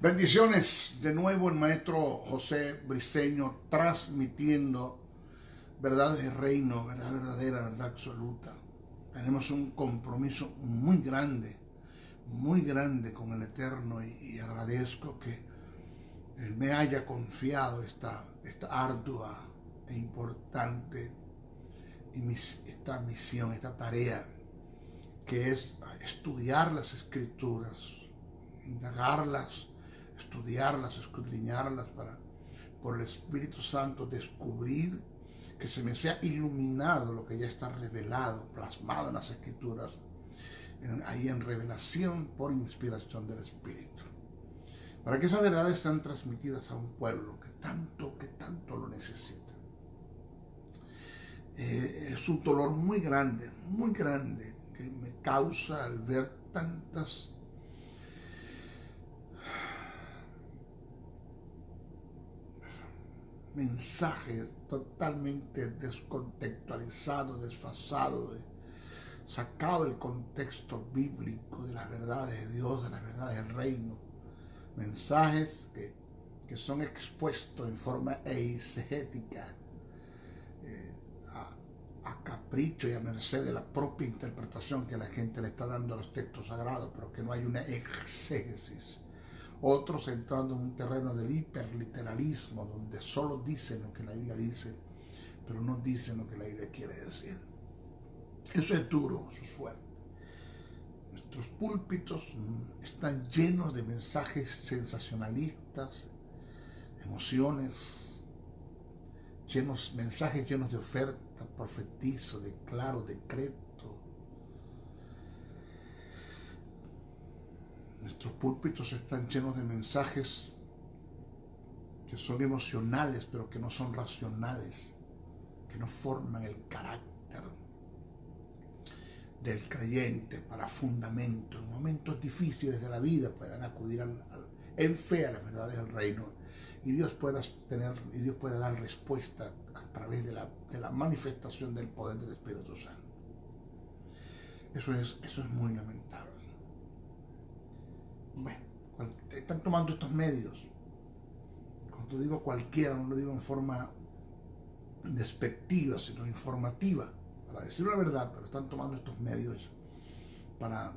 Bendiciones, de nuevo el maestro José Briceño transmitiendo verdad de reino, verdad verdadera, verdad absoluta. Tenemos un compromiso muy grande con el Eterno y agradezco que Él me haya confiado esta ardua e importante esta misión, esta tarea que es estudiar las Escrituras, indagarlas, estudiarlas, escudriñarlas para, por el Espíritu Santo, descubrir, que se me sea iluminado lo que ya está revelado, plasmado en las Escrituras, ahí en revelación por inspiración del Espíritu, para que esas verdades sean transmitidas a un pueblo que tanto lo necesita. Es un dolor muy grande que me causa al ver tantas mensajes totalmente descontextualizados, desfasados, sacado del contexto bíblico de las verdades de Dios, de las verdades del reino. Mensajes que son expuestos en forma eisegética, a capricho y a merced de la propia interpretación que la gente le está dando a los textos sagrados, pero que no hay una exégesis. Otros entrando en un terreno del hiperliteralismo, donde solo dicen lo que la Biblia dice, pero no dicen lo que la Biblia quiere decir. Eso es duro, eso es fuerte. Nuestros púlpitos están llenos de mensajes sensacionalistas, emociones, mensajes llenos de oferta, profetizo, declaro, decreto. Nuestros púlpitos están llenos de mensajes que son emocionales, pero que no son racionales, que no forman el carácter del creyente para fundamento. En momentos difíciles de la vida puedan acudir en fe a las verdades del reino y Dios pueda dar respuesta a través de la manifestación del poder del Espíritu Santo. Eso es muy lamentable. Bueno, están tomando estos medios. Cuando digo cualquiera, no lo digo en forma despectiva, sino informativa, para decir la verdad, pero están tomando estos medios para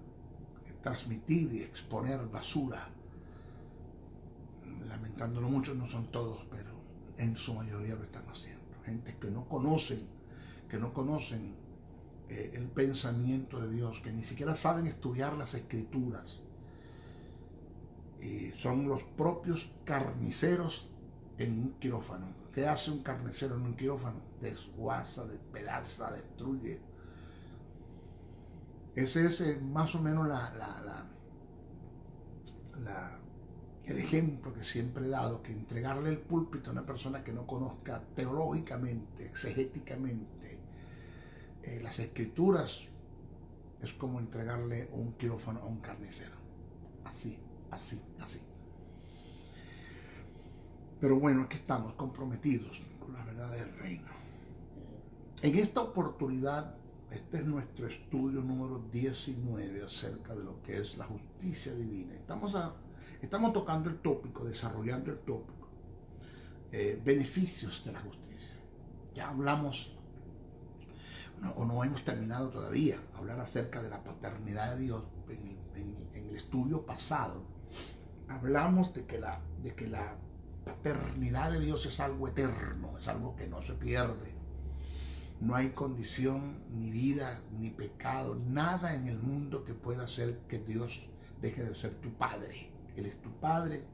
transmitir y exponer basura. Lamentándolo mucho, no son todos, pero en su mayoría lo están haciendo. Gente que no conocen el pensamiento de Dios, que ni siquiera saben estudiar las Escrituras. Y son los propios carniceros en un quirófano. ¿Qué hace un carnicero en un quirófano? Desguaza, despedaza, destruye. Ese es más o menos el ejemplo que siempre he dado, que entregarle el púlpito a una persona que no conozca teológicamente, exegéticamente las Escrituras, es como entregarle un quirófano a un carnicero. Así. Pero bueno, aquí estamos comprometidos con la verdad del reino. En esta oportunidad, este es nuestro estudio número 19 acerca de lo que es la justicia divina. Estamos tocando el tópico, desarrollando el tópico, beneficios de la justicia. Ya hablamos, no hemos terminado todavía, hablar acerca de la paternidad de Dios. En el estudio pasado hablamos de que la paternidad de Dios es algo eterno, es algo que no se pierde. No hay condición, ni vida, ni pecado, nada en el mundo que pueda hacer que Dios deje de ser tu Padre. Él es tu Padre,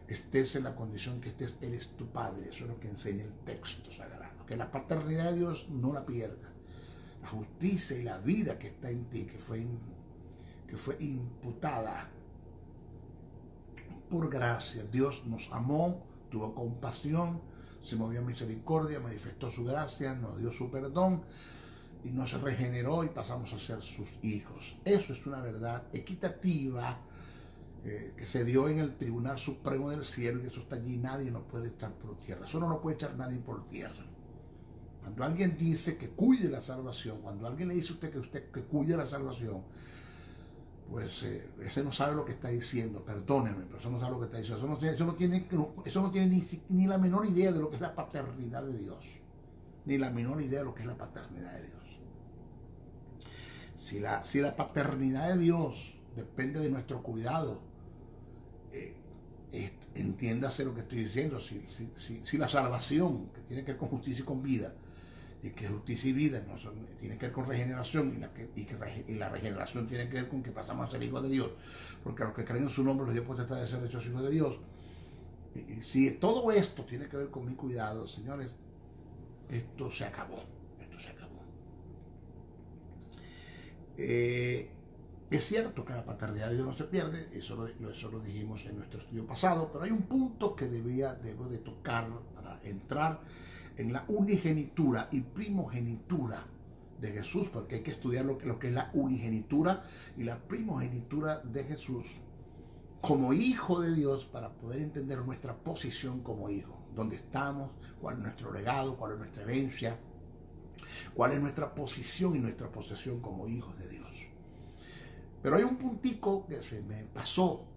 estés en la condición que estés, Él es tu Padre. Eso es lo que enseña el texto sagrado, que la paternidad de Dios no la pierda. La justicia y la vida que está en ti, que fue imputada por gracia. Dios nos amó, tuvo compasión, se movió en misericordia, manifestó su gracia, nos dio su perdón y nos regeneró y pasamos a ser sus hijos. Eso es una verdad equitativa que se dio en el Tribunal Supremo del Cielo, y que eso está allí, nadie nos puede echar por tierra. Eso no lo puede echar nadie por tierra. Cuando alguien dice que cuide la salvación, cuando alguien le dice a usted que cuide la salvación, pues ese no sabe lo que está diciendo, perdónenme, pero eso no sabe lo que está diciendo, eso no tiene ni la menor idea de lo que es la paternidad de Dios, ni la menor idea de lo que es la paternidad de Dios. Si la paternidad de Dios depende de nuestro cuidado, entiéndase lo que estoy diciendo, si la salvación, que tiene que ver con justicia y con vida, y que justicia y vida no tiene que ver con regeneración, y la regeneración tiene que ver con que pasamos a ser hijos de Dios, porque a los que creen en su nombre les dio potestad de ser hechos hijos de Dios. Y si todo esto tiene que ver con mi cuidado, señores, esto se acabó. Es cierto que la paternidad de Dios no se pierde, eso lo dijimos en nuestro estudio pasado, pero hay un punto que debo de tocar para entrar en la unigenitura y primogenitura de Jesús, porque hay que estudiar lo que es la unigenitura y la primogenitura de Jesús como hijo de Dios, para poder entender nuestra posición como hijo, dónde estamos, cuál es nuestro legado, cuál es nuestra herencia, cuál es nuestra posición y nuestra posesión como hijos de Dios. Pero hay un puntico que se me pasó,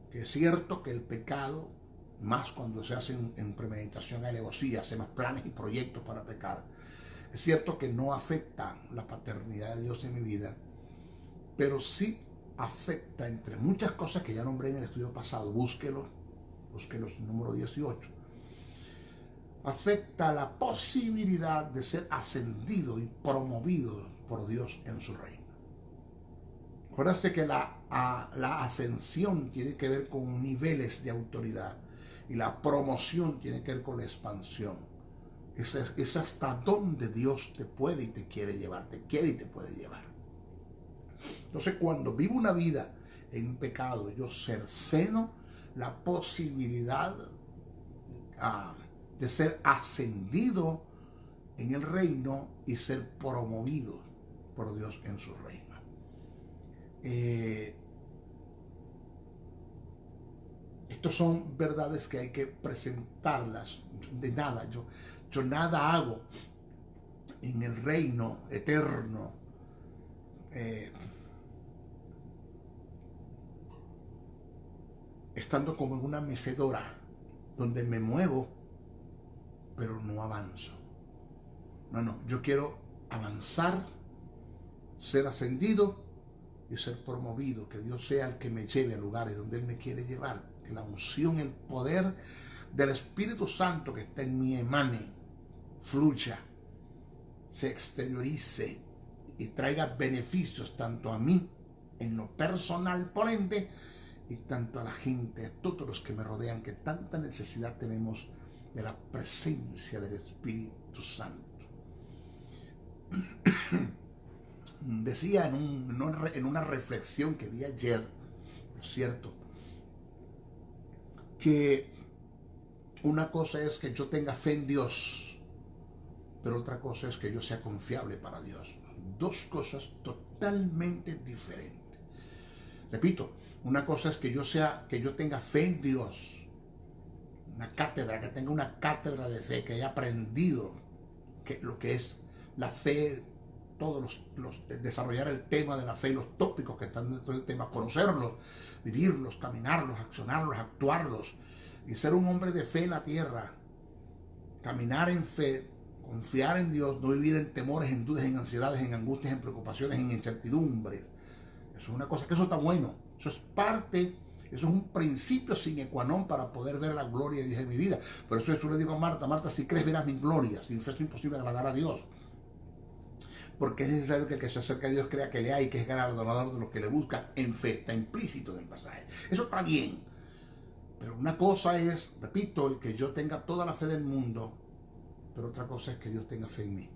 que es cierto que el pecado, más cuando se hace en premeditación, alevosía, hace más planes y proyectos para pecar, es cierto que no afecta la paternidad de Dios en mi vida, pero sí afecta, entre muchas cosas que ya nombré en el estudio pasado, búsquelos, número 18, afecta la posibilidad de ser ascendido y promovido por Dios en su reino. Acuérdense que la ascensión tiene que ver con niveles de autoridad y la promoción tiene que ver con la expansión. Es hasta donde Dios te puede y te quiere llevar, te quiere y te puede llevar. Entonces, cuando vivo una vida en pecado, yo cerceno la posibilidad de ser ascendido en el reino y ser promovido por Dios en su reino. Estos son verdades que hay que presentarlas. De nada, yo nada hago en el reino eterno estando como en una mecedora donde me muevo pero no avanzo. No, yo quiero avanzar, ser ascendido y ser promovido, que Dios sea el que me lleve a lugares donde Él me quiere llevar, que la unción, el poder del Espíritu Santo que está en mí emane, fluya, se exteriorice y traiga beneficios tanto a mí en lo personal, por ende, y tanto a la gente, a todos los que me rodean, que tanta necesidad tenemos de la presencia del Espíritu Santo. Decía en una reflexión que di ayer, por cierto, que una cosa es que yo tenga fe en Dios, pero otra cosa es que yo sea confiable para Dios. Dos cosas totalmente diferentes. Repito, una cosa es que yo tenga fe en Dios, que tenga una cátedra de fe, que haya aprendido lo que es la fe, desarrollar el tema de la fe, los tópicos que están dentro del tema, conocerlos, vivirlos, caminarlos, accionarlos, actuarlos, y ser un hombre de fe en la tierra, caminar en fe, confiar en Dios, no vivir en temores, en dudas, en ansiedades, en angustias, en preocupaciones, en incertidumbres. Eso es una cosa que eso está bueno, eso es parte, eso es un principio sine qua non para poder ver la gloria de Dios en mi vida. Por eso le digo a Marta, si crees verás mi gloria, sin fe es imposible agradar a Dios. Porque es necesario que el que se acerque a Dios crea que le hay, que es galardonador de los que le buscan en fe. Está implícito en el pasaje. Eso está bien. Pero una cosa es, repito, el que yo tenga toda la fe del mundo, pero otra cosa es que Dios tenga fe en mí.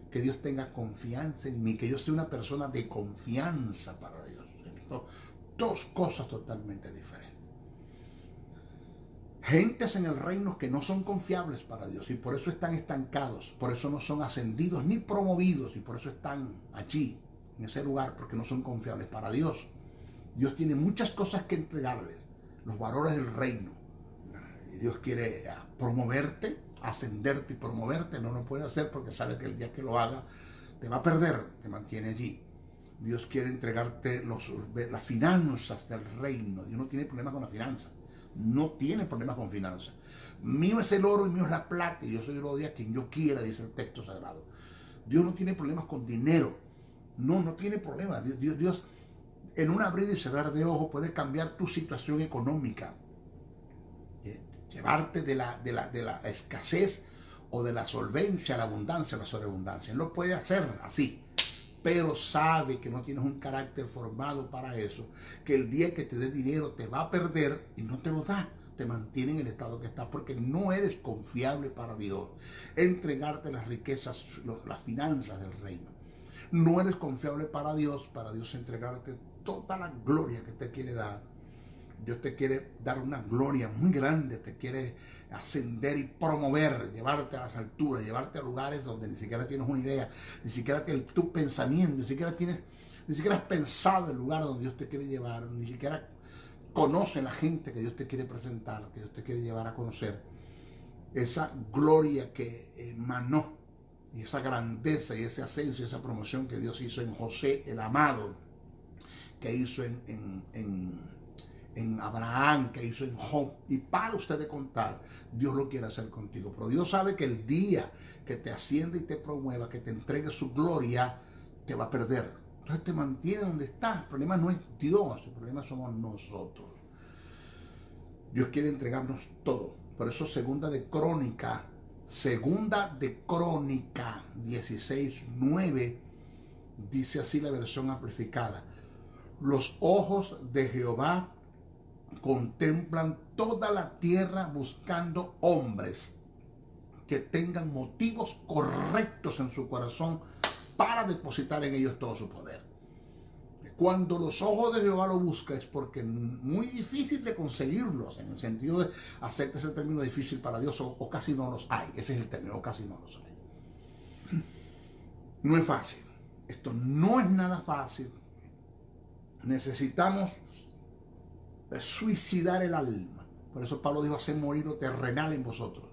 Que Dios tenga confianza en mí, que yo sea una persona de confianza para Dios. Dos cosas totalmente diferentes. Gentes en el reino que no son confiables para Dios y por eso están estancados, por eso no son ascendidos ni promovidos y por eso están allí, en ese lugar, porque no son confiables para Dios. Dios tiene muchas cosas que entregarles, los valores del reino. Y Dios quiere promoverte, ascenderte y promoverte, no lo puede hacer porque sabe que el día que lo haga te va a perder, te mantiene allí. Dios quiere entregarte las finanzas del reino. Dios no tiene problemas con las finanzas. No tiene problemas con finanzas. Mío es el oro y mío es la plata, y yo soy el odio a quien yo quiera, dice el texto sagrado. Dios no tiene problemas con dinero. No tiene problemas. Dios en un abrir y cerrar de ojos puede cambiar tu situación económica. Llevarte de la escasez o de la solvencia a la abundancia, a la sobreabundancia. Él lo puede hacer así, pero sabe que no tienes un carácter formado para eso, que el día que te dé dinero te va a perder y no te lo da, te mantiene en el estado que estás, porque no eres confiable para Dios. Entregarte las riquezas, las finanzas del reino. No eres confiable para Dios entregarte toda la gloria que te quiere dar. Dios te quiere dar una gloria muy grande, te quiere ascender y promover, llevarte a las alturas, llevarte a lugares donde ni siquiera tienes una idea, ni siquiera tu pensamiento, ni siquiera has pensado el lugar donde Dios te quiere llevar, ni siquiera conoce la gente que Dios te quiere presentar, que Dios te quiere llevar a conocer. Esa gloria que emanó, y esa grandeza y ese ascenso y esa promoción que Dios hizo en José el amado, que hizo en Abraham, que hizo en Job, y para usted de contar, Dios lo quiere hacer contigo. Pero Dios sabe que el día que te ascienda y te promueva, que te entregue su gloria, te va a perder. Entonces te mantiene donde estás. El problema no es Dios, el problema somos nosotros. Dios quiere entregarnos todo. Por eso segunda de Crónica 16:9 dice así la versión amplificada: los ojos de Jehová contemplan toda la tierra buscando hombres que tengan motivos correctos en su corazón para depositar en ellos todo su poder. Cuando los ojos de Jehová lo buscan es porque es muy difícil de conseguirlos, en el sentido de hacer ese término difícil para Dios, o casi no los hay. Ese es el término, o casi no los hay. No es fácil. Esto no es nada fácil. Necesitamos suicidar el alma. Por eso Pablo dijo: hacer morir lo terrenal en vosotros.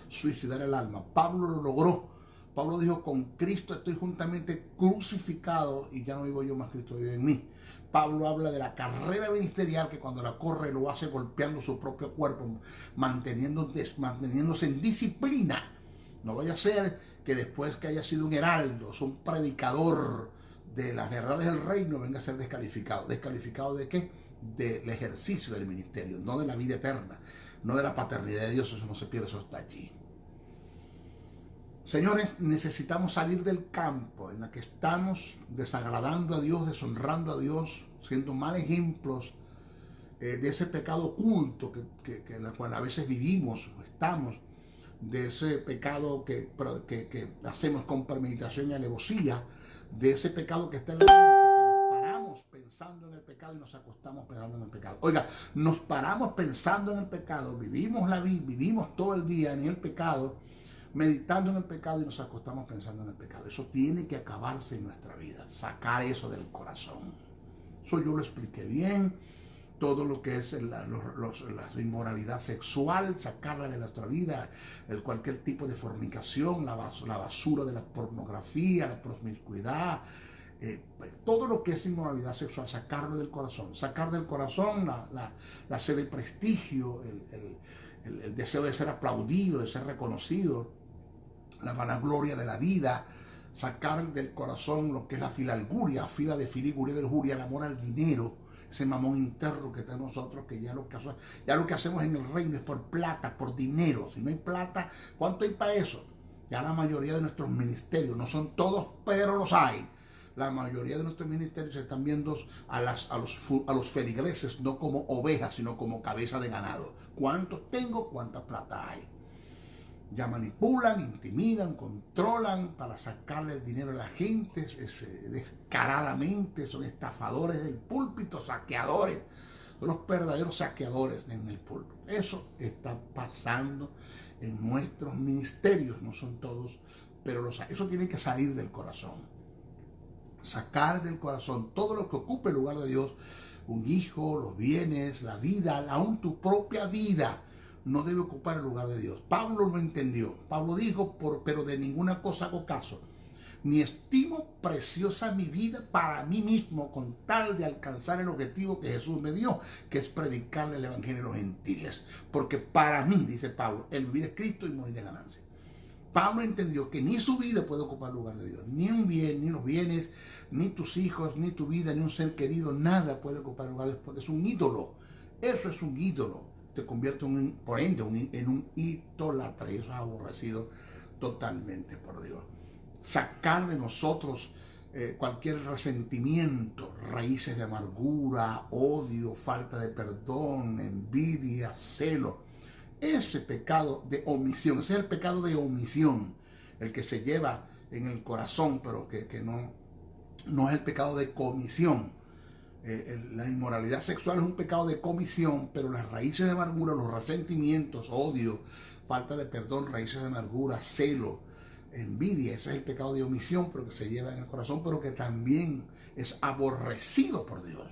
Suicidar el alma. Pablo lo logró. Pablo dijo: con Cristo estoy juntamente crucificado y ya no vivo yo, más Cristo vive en mí. Pablo habla de la carrera ministerial, que cuando la corre lo hace golpeando su propio cuerpo, manteniéndose en disciplina. No vaya a ser que después que haya sido un heraldo, un predicador de las verdades del reino, venga a ser descalificado. ¿Descalificado de qué? Del ejercicio del ministerio, no de la vida eterna, no de la paternidad de Dios. Eso no se pierde, eso está allí. Señores, necesitamos salir del campo en la que estamos desagradando a Dios, deshonrando a Dios, siendo mal ejemplos de ese pecado oculto en el cual a veces vivimos o estamos, de ese pecado que hacemos con premeditación y alevosía, de ese pecado que está en la mente, que nos paramos pensando en el pecado y nos acostamos pensando en el pecado. Oiga, nos paramos pensando en el pecado, vivimos todo el día en el pecado, meditando en el pecado, y nos acostamos pensando en el pecado. Eso tiene que acabarse en nuestra vida, sacar eso del corazón. Eso yo lo expliqué bien. Todo lo que es la inmoralidad sexual, sacarla de nuestra vida, cualquier tipo de fornicación, la basura de la pornografía, la promiscuidad, todo lo que es inmoralidad sexual, sacarlo del corazón. Sacar del corazón la sed de prestigio, el deseo de ser aplaudido, de ser reconocido, la vanagloria de la vida. Sacar del corazón lo que es la filalguria, fila de filiguria de lujuria, el amor al dinero, ese mamón interno que está en nosotros, que ya lo que hacemos en el reino es por plata, por dinero. Si no hay plata, ¿cuánto hay para eso? Ya la mayoría de nuestros ministerios, no son todos, pero los hay. La mayoría de nuestros ministerios se están viendo a los feligreses no como ovejas, sino como cabeza de ganado. ¿Cuánto tengo? ¿Cuánta plata hay? Ya manipulan, intimidan, controlan para sacarle el dinero a la gente descaradamente. Son estafadores del púlpito, saqueadores. Son los verdaderos saqueadores en el púlpito. Eso está pasando en nuestros ministerios. No son todos, pero eso tiene que salir del corazón. Sacar del corazón todo lo que ocupe el lugar de Dios. Un hijo, los bienes, la vida, aún tu propia vida no debe ocupar el lugar de Dios. Pablo lo entendió. Pablo dijo: pero de ninguna cosa hago caso, ni estimo preciosa mi vida para mí mismo con tal de alcanzar el objetivo que Jesús me dio, que es predicarle el evangelio a los gentiles. Porque para mí, dice Pablo, el vivir es Cristo y morir es ganancia. Pablo entendió que ni su vida puede ocupar el lugar de Dios, ni un bien, ni los bienes, ni tus hijos, ni tu vida, ni un ser querido, nada puede ocupar el lugar de Dios, porque es un ídolo. Eso es un ídolo. Te convierte por ende en un idólatra, y eso es aborrecido totalmente por Dios. Sacar de nosotros cualquier resentimiento, raíces de amargura, odio, falta de perdón, envidia, celo. Ese pecado de omisión, ese es el pecado de omisión, el que se lleva en el corazón, pero que no es el pecado de comisión. La inmoralidad sexual es un pecado de comisión, pero las raíces de amargura, los resentimientos, odio, falta de perdón, raíces de amargura, celo, envidia, ese es el pecado de omisión, pero que se lleva en el corazón, pero que también es aborrecido por Dios.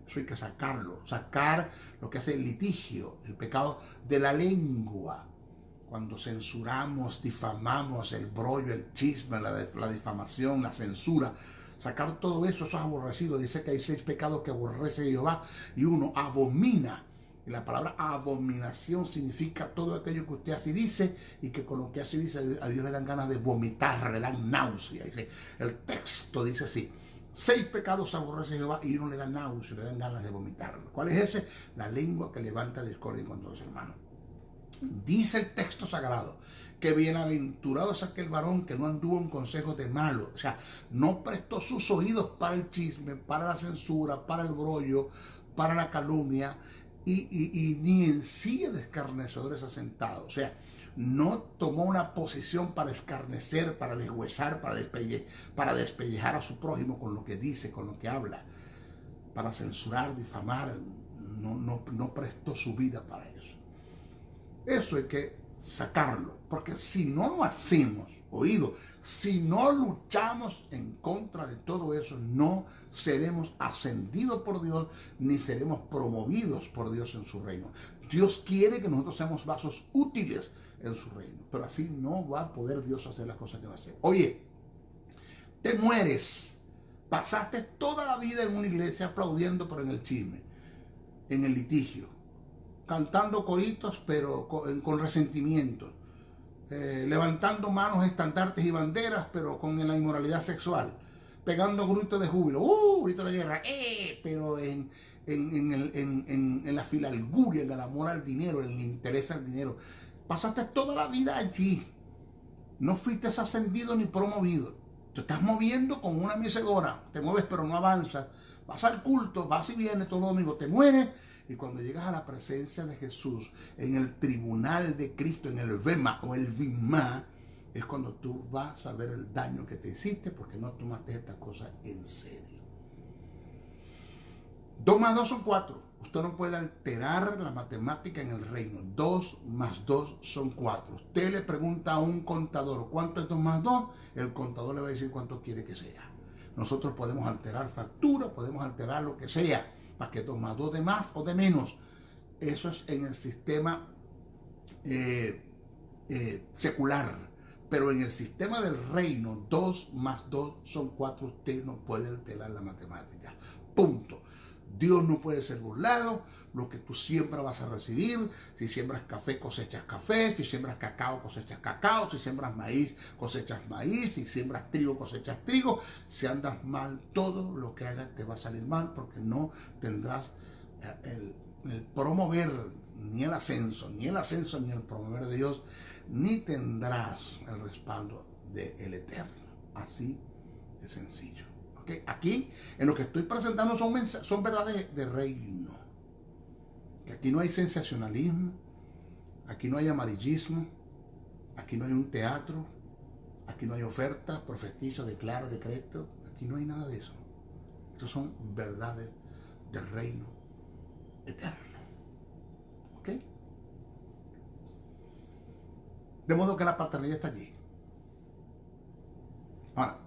Eso hay que sacarlo, sacar lo que hace el litigio, el pecado de la lengua. Cuando censuramos, difamamos, el brollo, el chisme, la difamación, la censura, sacar todo eso, eso es aborrecido. Dice que hay 6 pecados que aborrece Jehová y uno abomina. Y la palabra abominación significa todo aquello que usted hace y dice, y que con lo que hace y dice a Dios le dan ganas de vomitar, le dan náusea. Dice, el texto dice así: 6 pecados aborrece Jehová y uno le da náusea, le dan ganas de vomitar. ¿Cuál es ese? La lengua que levanta discordia contra los hermanos. Dice el texto sagrado que bienaventurado es aquel varón que no anduvo en consejos de malos, o sea, no prestó sus oídos para el chisme, para la censura, para el brollo, para la calumnia, y ni en silla de escarnecedores asentado. O sea, no tomó una posición para escarnecer, para deshuesar, para despellejar a su prójimo con lo que dice, con lo que habla, para censurar, difamar. No prestó su vida para eso. Eso hay que sacarlo, porque si no lo hacemos, si no luchamos en contra de todo eso, no seremos ascendidos por Dios, ni seremos promovidos por Dios en su reino. Dios quiere que nosotros seamos vasos útiles en su reino, pero así no va a poder Dios hacer las cosas que va a hacer. Oye, te mueres, pasaste toda la vida en una iglesia aplaudiendo, pero en el chisme, en el litigio, cantando coritos, pero con resentimiento, levantando manos, estandartes y banderas, pero con la inmoralidad sexual, pegando gritos de júbilo, gritos de guerra, pero en la filalguria, en el amor al dinero, en el interés al dinero. Pasaste toda la vida allí, no fuiste ascendido ni promovido. Te estás moviendo como una mecedora, te mueves pero no avanzas, vas al culto, vas y vienes todo los domingos, te mueres. Y cuando llegas a la presencia de Jesús, en el tribunal de Cristo, en el Bema o el Bimá, es cuando tú vas a ver el daño que te hiciste porque no tomaste esta cosa en serio. 2 más 2 son 4. Usted no puede alterar la matemática en el reino. 2 más 2 son 4. Usted le pregunta a un contador, ¿cuánto es 2 más 2? El contador le va a decir cuánto quiere que sea. Nosotros podemos alterar factura, podemos alterar lo que sea, para que 2 más 2 de más o de menos. Eso es en el sistema secular. Pero en el sistema del reino, 2 más 2 son 4. Usted no puede alterar la matemática. Punto. Dios no puede ser burlado. Lo que tú siembras vas a recibir. Si siembras café, cosechas café. Si siembras cacao, cosechas cacao. Si siembras maíz, cosechas maíz. Si siembras trigo, cosechas trigo. Si andas mal, todo lo que hagas te va a salir mal, porque no tendrás el promover, ni el ascenso, ni el promover de Dios, ni tendrás el respaldo del Eterno. Así de sencillo. ¿Okay? Aquí, en lo que estoy presentando son verdades de reino. Que aquí no hay sensacionalismo, aquí no hay amarillismo, aquí no hay un teatro, aquí no hay oferta, profetizo, declaro, decreto, aquí no hay nada de eso. Estas son verdades del reino eterno. ¿Ok? De modo que la paternidad está allí. Ahora,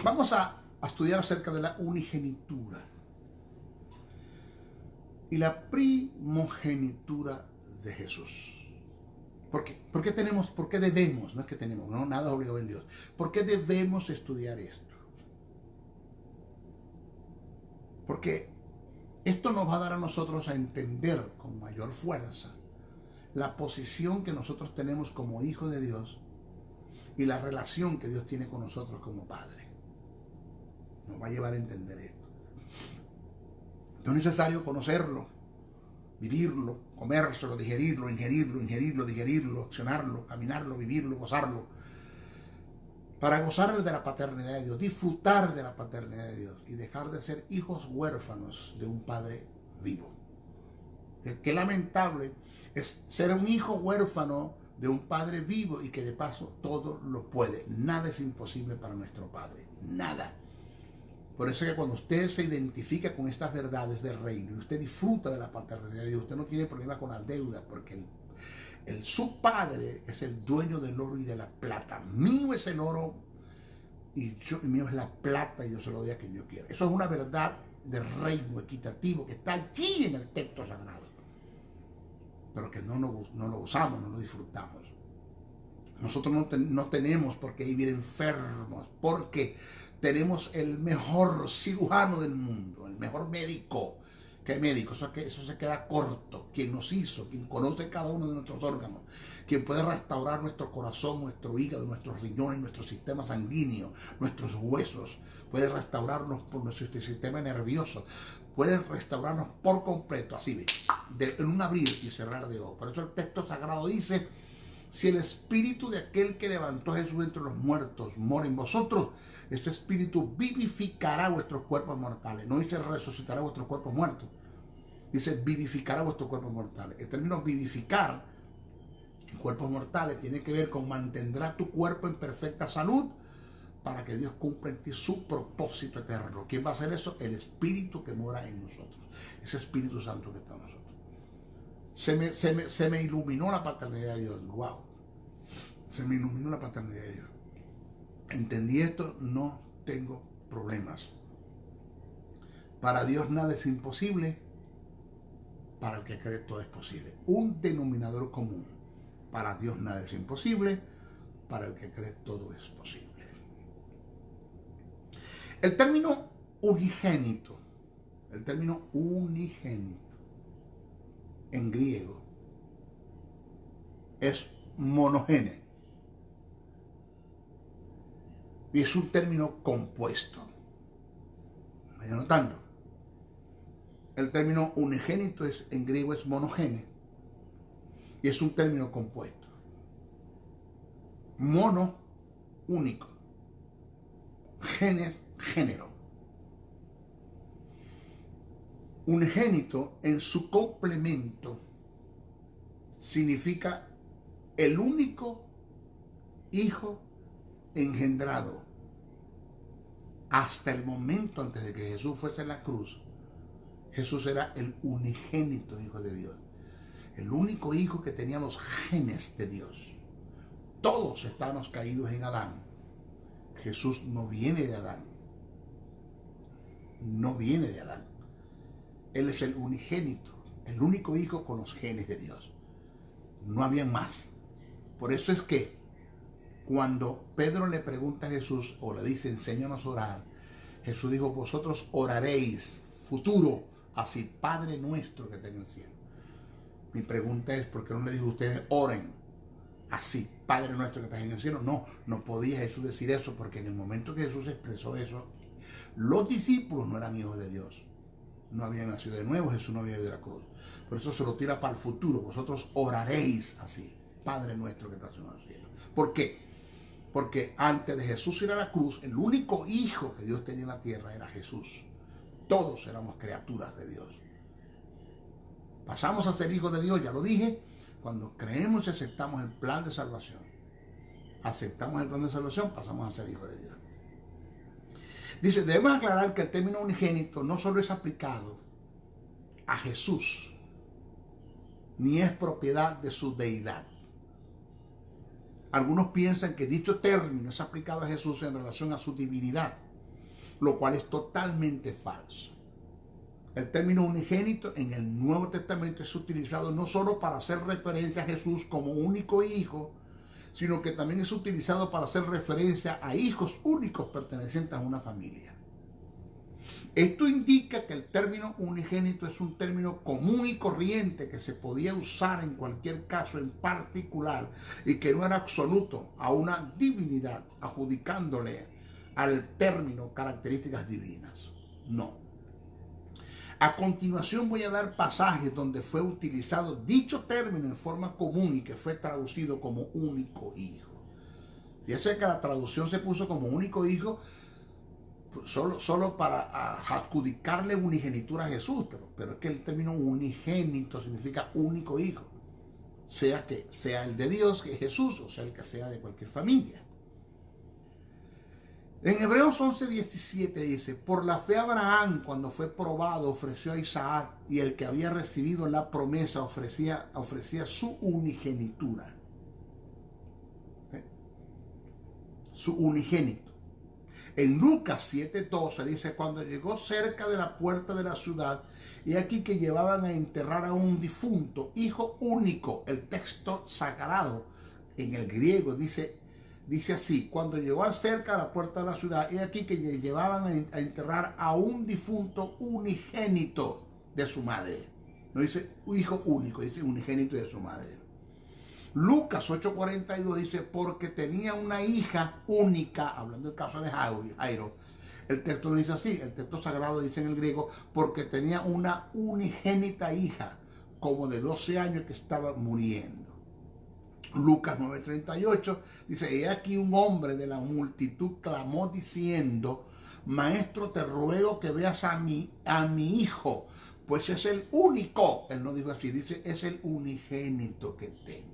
vamos a estudiar acerca de la unigenitura y la primogenitura de Jesús. ¿Por qué debemos? No es que tenemos, no, nada es obligado en Dios. ¿Por qué debemos estudiar esto? Porque esto nos va a dar a nosotros a entender con mayor fuerza la posición que nosotros tenemos como hijos de Dios y la relación que Dios tiene con nosotros como Padre. Nos va a llevar a entender esto. Es necesario conocerlo, vivirlo, comérselo, digerirlo, digerirlo, accionarlo, caminarlo, vivirlo, gozarlo, para gozar de la paternidad de Dios, disfrutar de la paternidad de Dios y dejar de ser hijos huérfanos de un Padre vivo. Qué lamentable es ser un hijo huérfano de un Padre vivo y que de paso todo lo puede. Nada es imposible para nuestro Padre, nada. Por eso es que cuando usted se identifica con estas verdades del reino y usted disfruta de la paternidad de Dios, usted no tiene problema con la deuda, porque su Padre es el dueño del oro y de la plata. Mío es el oro y mío es la plata y yo se lo doy a quien yo quiera. Eso es una verdad del reino equitativo que está allí en el texto sagrado, pero que no lo usamos, no lo disfrutamos. Nosotros no tenemos por qué vivir enfermos, porque tenemos el mejor cirujano del mundo, el mejor médico. ¿Qué médico? Eso se queda corto. Quien nos hizo, quien conoce cada uno de nuestros órganos, quien puede restaurar nuestro corazón, nuestro hígado, nuestros riñones, nuestro sistema sanguíneo, nuestros huesos, puede restaurarnos por nuestro sistema nervioso, puede restaurarnos por completo, así en un abrir y cerrar de ojos. Por eso el texto sagrado dice: si el espíritu de aquel que levantó a Jesús entre los muertos mora en vosotros, ese espíritu vivificará vuestros cuerpos mortales. No dice resucitará vuestros cuerpos muertos, dice vivificará vuestros cuerpos mortales. El término vivificar cuerpos mortales tiene que ver con mantendrá tu cuerpo en perfecta salud para que Dios cumpla en ti su propósito eterno. ¿Quién va a hacer eso? El Espíritu que mora en nosotros, ese Espíritu Santo que está en nosotros. Se me iluminó la paternidad de Dios. Wow. Se me iluminó la paternidad de Dios. Entendí esto, no tengo problemas. Para Dios nada es imposible, para el que cree todo es posible. Un denominador común. Para Dios nada es imposible, para el que cree todo es posible. El término unigénito, en griego es monogene. Y es un término compuesto. ¿Me notando? El término unigénito en griego es monogene. Y es un término compuesto. Mono, único. Género. Unigénito en su complemento significa el único hijo engendrado. Hasta el momento antes de que Jesús fuese a la cruz, Jesús era el unigénito hijo de Dios, el único hijo que tenía los genes de Dios. Todos estábamos caídos en Adán. Jesús no viene de Adán. No viene de Adán. Él es el unigénito, el único hijo con los genes de Dios. No había más. Por eso es que cuando Pedro le pregunta a Jesús, o le dice, enséñanos a orar, Jesús dijo, vosotros oraréis, futuro, así, Padre nuestro que está en el cielo. Mi pregunta es, ¿por qué no le dijo ustedes, oren, así, Padre nuestro que estás en el cielo? No podía Jesús decir eso, porque en el momento que Jesús expresó eso, los discípulos no eran hijos de Dios. No habían nacido de nuevo, Jesús no había ido a la cruz. Por eso se lo tira para el futuro. Vosotros oraréis así, Padre nuestro que estás en el cielo. ¿Por qué? Porque antes de Jesús ir a la cruz, el único hijo que Dios tenía en la tierra era Jesús. Todos éramos criaturas de Dios. Pasamos a ser hijos de Dios, ya lo dije, cuando creemos y aceptamos el plan de salvación. Aceptamos el plan de salvación, pasamos a ser hijos de Dios. Dice, debemos aclarar que el término unigénito no solo es aplicado a Jesús, ni es propiedad de su deidad. Algunos piensan que dicho término es aplicado a Jesús en relación a su divinidad, lo cual es totalmente falso. El término unigénito en el Nuevo Testamento es utilizado no solo para hacer referencia a Jesús como único hijo, sino que también es utilizado para hacer referencia a hijos únicos pertenecientes a una familia. Esto indica que el término unigénito es un término común y corriente que se podía usar en cualquier caso en particular y que no era absoluto a una divinidad, adjudicándole al término características divinas. No. A continuación voy a dar pasajes donde fue utilizado dicho término en forma común y que fue traducido como único hijo. Fíjense que la traducción se puso como único hijo solo para adjudicarle unigenitura a Jesús, pero es que el término unigénito significa único hijo, sea que sea el de Dios, que es Jesús, o sea el que sea de cualquier familia. En Hebreos 11:17 dice, por la fe Abraham, cuando fue probado, ofreció a Isaac, y el que había recibido la promesa ofrecía su unigenitura. Su unigénito. En Lucas 7:12 dice, cuando llegó cerca de la puerta de la ciudad, y aquí que llevaban a enterrar a un difunto, hijo único. El texto sagrado en el griego dice así, cuando llegó cerca de la puerta de la ciudad, y aquí que llevaban a enterrar a un difunto unigénito de su madre. No dice hijo único, dice unigénito de su madre. Lucas 8:42 dice, porque tenía una hija única, hablando del caso de Jairo. El texto no dice así, el texto sagrado dice en el griego, porque tenía una unigénita hija, como de 12 años que estaba muriendo. Lucas 9:38 dice, he aquí un hombre de la multitud clamó diciendo, maestro, te ruego que veas a mi hijo, pues es el único. Él no dijo así, dice, es el unigénito que tengo.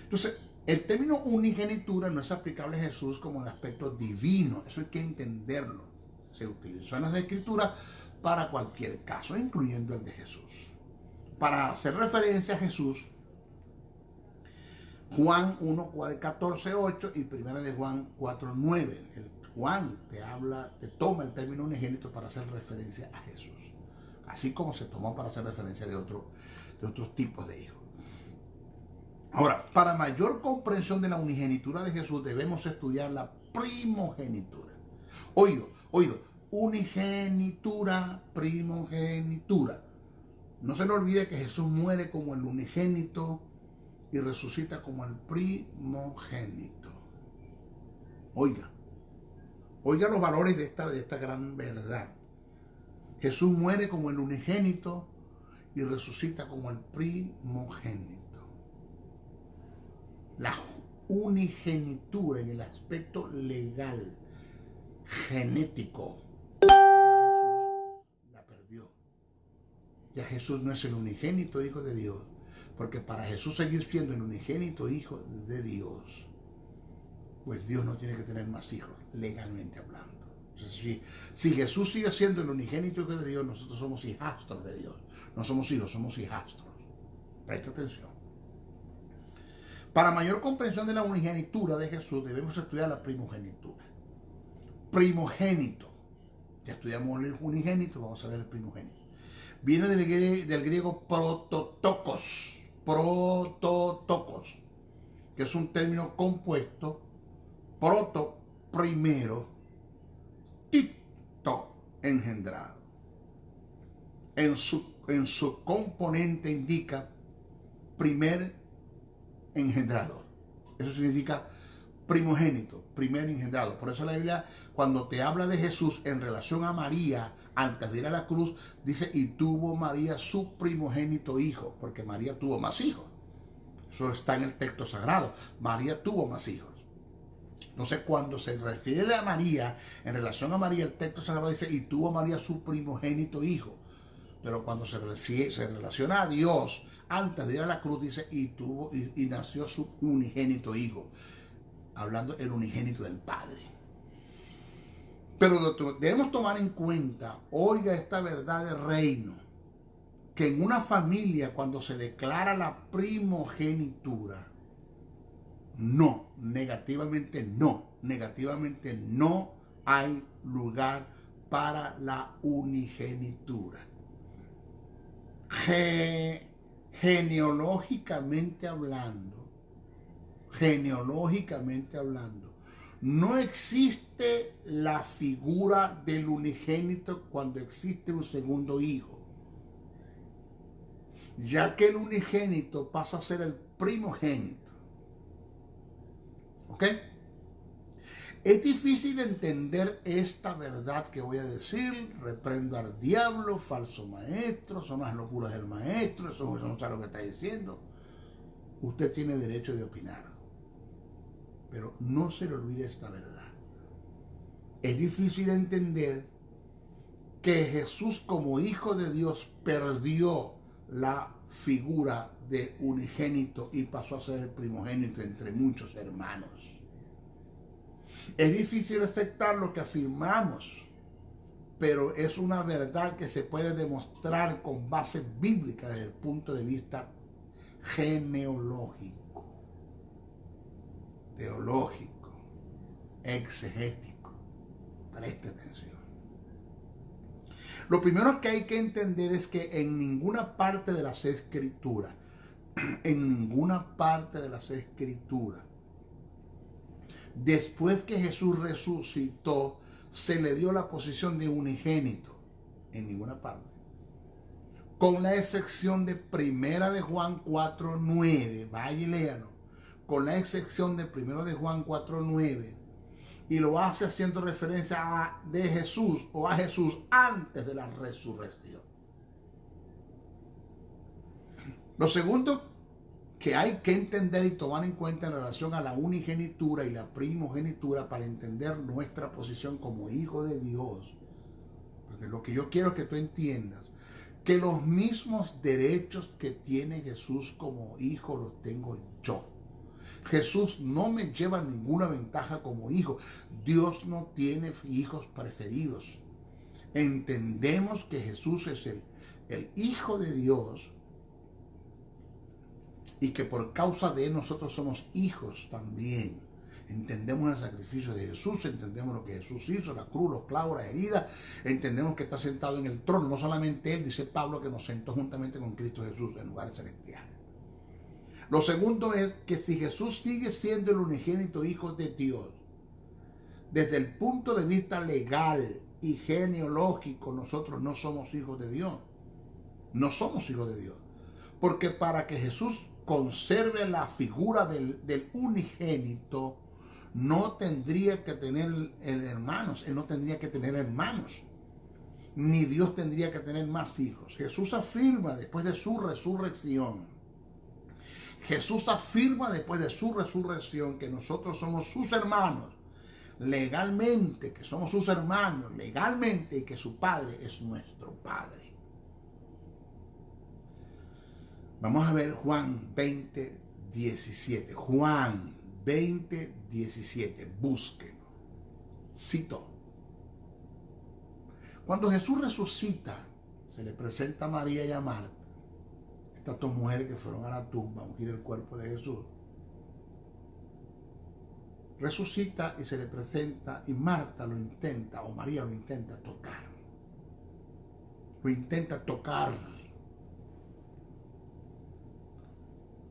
Entonces, el término unigenitura no es aplicable a Jesús como el aspecto divino. Eso hay que entenderlo. Se utilizó en las Escrituras para cualquier caso, incluyendo el de Jesús. Para hacer referencia a Jesús, Juan 1:14-8 y 1 de Juan 4:9. Juan te toma el término unigénito para hacer referencia a Jesús. Así como se tomó para hacer referencia de otros tipos de hijos. Ahora, para mayor comprensión de la unigenitura de Jesús debemos estudiar la primogenitura. Oído, unigenitura, primogenitura. No se le olvide que Jesús muere como el unigénito y resucita como el primogénito. Oiga los valores de esta gran verdad. Jesús muere como el unigénito y resucita como el primogénito. La unigenitura en el aspecto legal, genético, Jesús la perdió. Ya Jesús no es el unigénito hijo de Dios, porque para Jesús seguir siendo el unigénito hijo de Dios, pues Dios no tiene que tener más hijos, legalmente hablando. Entonces, si Jesús sigue siendo el unigénito hijo de Dios, nosotros somos hijastros de Dios. No somos hijos, somos hijastros. Presta atención. Para mayor comprensión de la unigenitura de Jesús, debemos estudiar la primogenitura. Primogénito. Ya estudiamos el unigénito, vamos a ver el primogénito. Viene del griego prototokos, que es un término compuesto, proto, primero, tito, engendrado. En su componente indica primer engendrador. Eso significa primogénito, primer engendrado. Por eso la Biblia, cuando te habla de Jesús en relación a María, antes de ir a la cruz, dice, y tuvo María su primogénito hijo, porque María tuvo más hijos. Eso está en el texto sagrado. María tuvo más hijos. Entonces, cuando se refiere a María, en relación a María, el texto sagrado dice, y tuvo María su primogénito hijo. Pero cuando se relaciona a Dios, antes de ir a la cruz, dice, y nació su unigénito hijo. Hablando del unigénito del Padre. Pero debemos tomar en cuenta, oiga esta verdad de reino, que en una familia, cuando se declara la primogenitura, negativamente no hay lugar para la unigenitura. Genealógicamente hablando, no existe la figura del unigénito cuando existe un segundo hijo, ya que el unigénito pasa a ser el primogénito. ¿Ok? Es difícil entender esta verdad que voy a decir. Reprendo al diablo, falso maestro, son las locuras del maestro, eso no sabe lo que está diciendo. Usted tiene derecho de opinar, pero no se le olvide esta verdad. Es difícil entender que Jesús como Hijo de Dios perdió la figura de unigénito y pasó a ser el primogénito entre muchos hermanos. Es difícil aceptar lo que afirmamos, pero es una verdad que se puede demostrar con base bíblica desde el punto de vista genealógico, teológico, exegético. Preste atención. Lo primero que hay que entender es que en ninguna parte de las Escrituras, después que Jesús resucitó, se le dio la posición de unigénito. En ninguna parte. Con la excepción de Primera de Juan 4:9. Vaya y léalo. Con la excepción de Primera de Juan 4:9. Y lo hace haciendo referencia de Jesús o a Jesús antes de la resurrección. Lo segundo que hay que entender y tomar en cuenta en relación a la unigenitura y la primogenitura para entender nuestra posición como hijo de Dios. Porque lo que yo quiero es que tú entiendas que los mismos derechos que tiene Jesús como hijo los tengo yo. Jesús no me lleva ninguna ventaja como hijo. Dios no tiene hijos preferidos. Entendemos que Jesús es el Hijo de Dios, y que por causa de él nosotros somos hijos también. Entendemos el sacrificio de Jesús, entendemos lo que Jesús hizo, la cruz, los clavos, las heridas, entendemos que está sentado en el trono. No solamente él, dice Pablo, que nos sentó juntamente con Cristo Jesús en lugares celestiales. Lo segundo es que si Jesús sigue siendo el unigénito Hijo de Dios, desde el punto de vista legal y genealógico, nosotros no somos hijos de Dios. No somos hijos de Dios. Porque para que Jesús conserve la figura del unigénito, no tendría que tener hermanos. Él no tendría que tener hermanos. Ni Dios tendría que tener más hijos. Jesús afirma después de su resurrección. Que nosotros somos sus hermanos. Legalmente, que somos sus hermanos. Legalmente, y que su Padre es nuestro Padre. Vamos a ver Juan 20:17. Juan 20:17. Búsquenlo. Cito. Cuando Jesús resucita, se le presenta a María y a Marta, estas dos mujeres que fueron a la tumba a ungir el cuerpo de Jesús. Resucita y se le presenta, y Marta lo intenta, o María lo intenta tocar.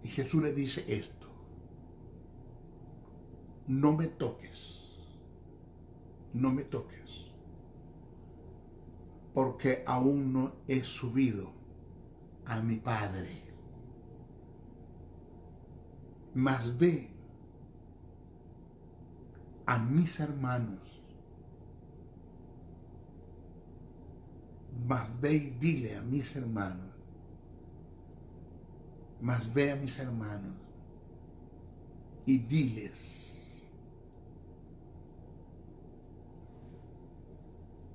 Y Jesús le dice esto: no me toques, porque aún no he subido a mi Padre. Mas ve a mis hermanos, ve y dile a mis hermanos, ve a mis hermanos y diles: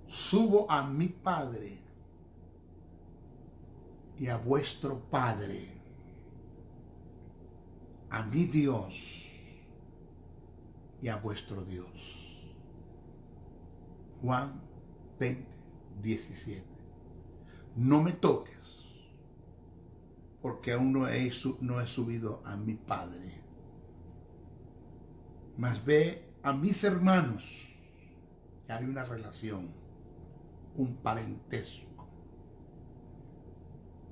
subo a mi Padre y a vuestro Padre, a mi Dios y a vuestro Dios. Juan 20:17. No me toques, porque aún no he subido a mi Padre. Mas ve a mis hermanos. Hay una relación. un parentesco.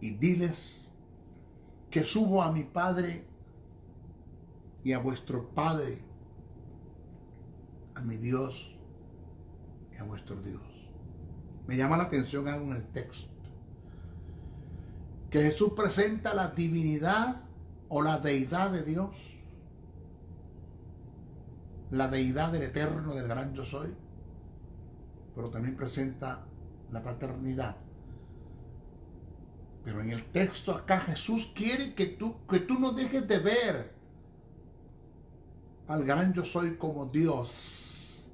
Y diles que subo a mi Padre y a vuestro Padre, a mi Dios y a vuestro Dios. Me llama la atención algo en el texto, que Jesús presenta la divinidad o la deidad de Dios, la deidad del eterno, del gran yo soy, pero también presenta la paternidad. Pero en el texto acá Jesús quiere que tú no dejes de ver al gran yo soy como Dios,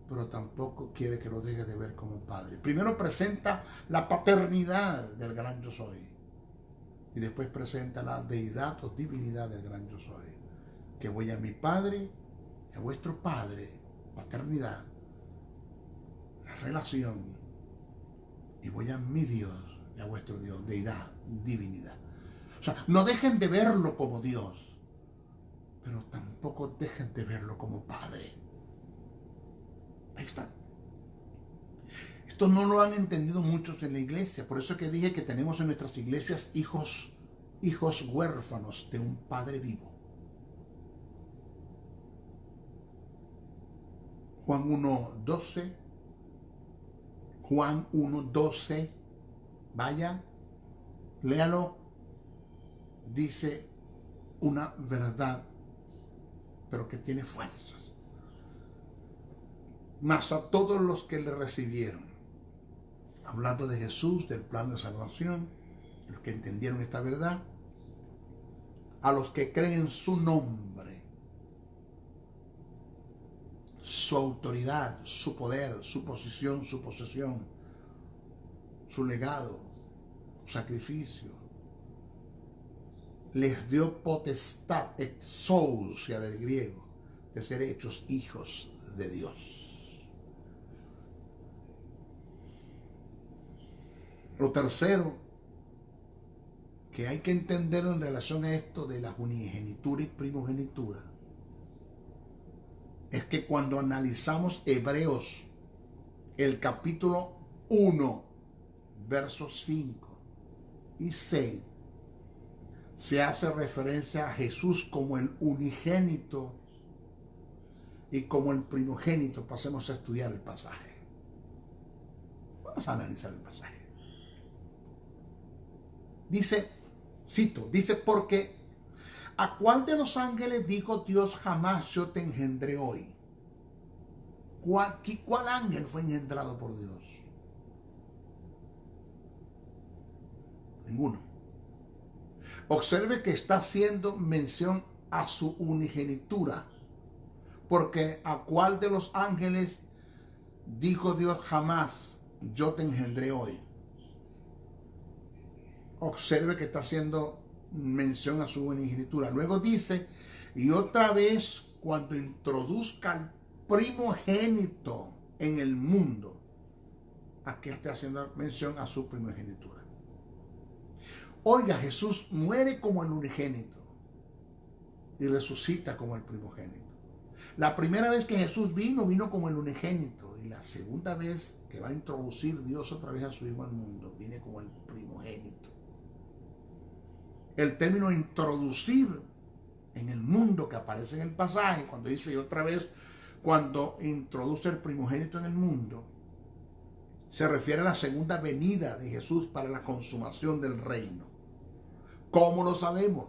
pero tampoco quiere que lo dejes de ver como Padre. Primero presenta la paternidad del gran yo soy y después presenta la deidad o divinidad del gran yo soy. Que voy a mi Padre y a vuestro Padre, paternidad, la relación, y voy a mi Dios y a vuestro Dios, deidad, divinidad. O sea, no dejen de verlo como Dios, pero tampoco dejen de verlo como Padre. Ahí está. Esto no lo han entendido muchos en la iglesia. Por eso que dije que tenemos en nuestras iglesias hijos huérfanos de un Padre vivo. Juan 1:12. Juan 1:12. Vaya, léalo. Dice una verdad, pero que tiene fuerzas. Mas a todos los que le recibieron, hablando de Jesús, del plan de salvación, los que entendieron esta verdad, a los que creen en su nombre, su autoridad, su poder, su posición, su posesión, su legado, su sacrificio, les dio potestad, exousia del griego, de ser hechos hijos de Dios. Lo tercero que hay que entender en relación a esto de la unigenitura y primogenitura es que cuando analizamos Hebreos, el capítulo 1, versos 5 y 6, se hace referencia a Jesús como el unigénito y como el primogénito. Pasemos a estudiar el pasaje. Vamos a analizar el pasaje. Dice, cito, dice, porque ¿a cuál de los ángeles dijo Dios jamás yo te engendré hoy? ¿Cuál ángel fue engendrado por Dios? Ninguno. Observe que está haciendo mención a su unigenitura, porque ¿a cuál de los ángeles dijo Dios jamás yo te engendré hoy? Observe que está haciendo mención a su unigenitura. Luego dice, y otra vez cuando introduzca al primogénito en el mundo, aquí está haciendo mención a su primogenitura. Oiga, Jesús muere como el unigénito y resucita como el primogénito. La primera vez que Jesús vino como el unigénito, y la segunda vez que va a introducir Dios otra vez a su Hijo al mundo, viene como el primogénito. El término introducir en el mundo que aparece en el pasaje, cuando dice y otra vez cuando introduce el primogénito en el mundo, se refiere a la segunda venida de Jesús para la consumación del reino. ¿Cómo lo sabemos?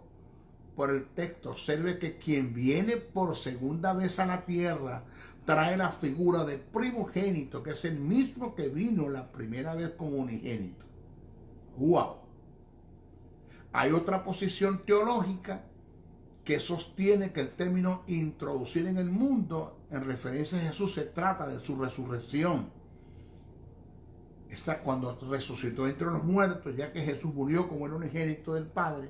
Por el texto. Observe que quien viene por segunda vez a la tierra trae la figura del primogénito, que es el mismo que vino la primera vez como unigénito. ¡Wow! Hay otra posición teológica que sostiene que el término introducir en el mundo, en referencia a Jesús, se trata de su resurrección. Está cuando resucitó entre los muertos, ya que Jesús murió como el unigénito del Padre,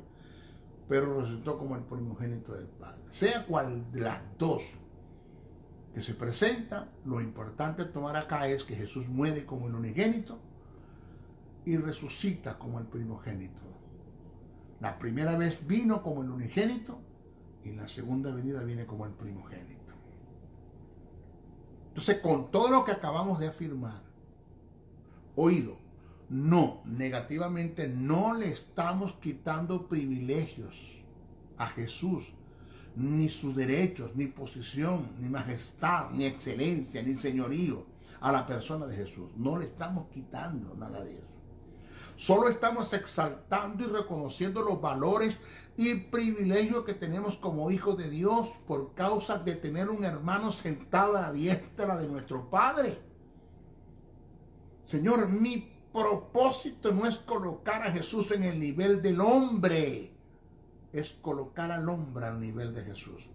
pero resucitó como el primogénito del Padre. Sea cual de las dos que se presenta, lo importante tomar acá es que Jesús muere como el unigénito y resucita como el primogénito. La primera vez vino como el unigénito y en la segunda venida viene como el primogénito. Entonces, con todo lo que acabamos de afirmar, Oído. No, negativamente no le estamos quitando privilegios a Jesús, ni sus derechos, ni posición, ni majestad, ni excelencia, ni señorío a la persona de Jesús. No le estamos quitando nada de eso. Solo estamos exaltando y reconociendo los valores y privilegios que tenemos como hijos de Dios por causa de tener un hermano sentado a la diestra de nuestro Padre. Señor, mi propósito no es colocar a Jesús en el nivel del hombre, es colocar al hombre al nivel de Jesús.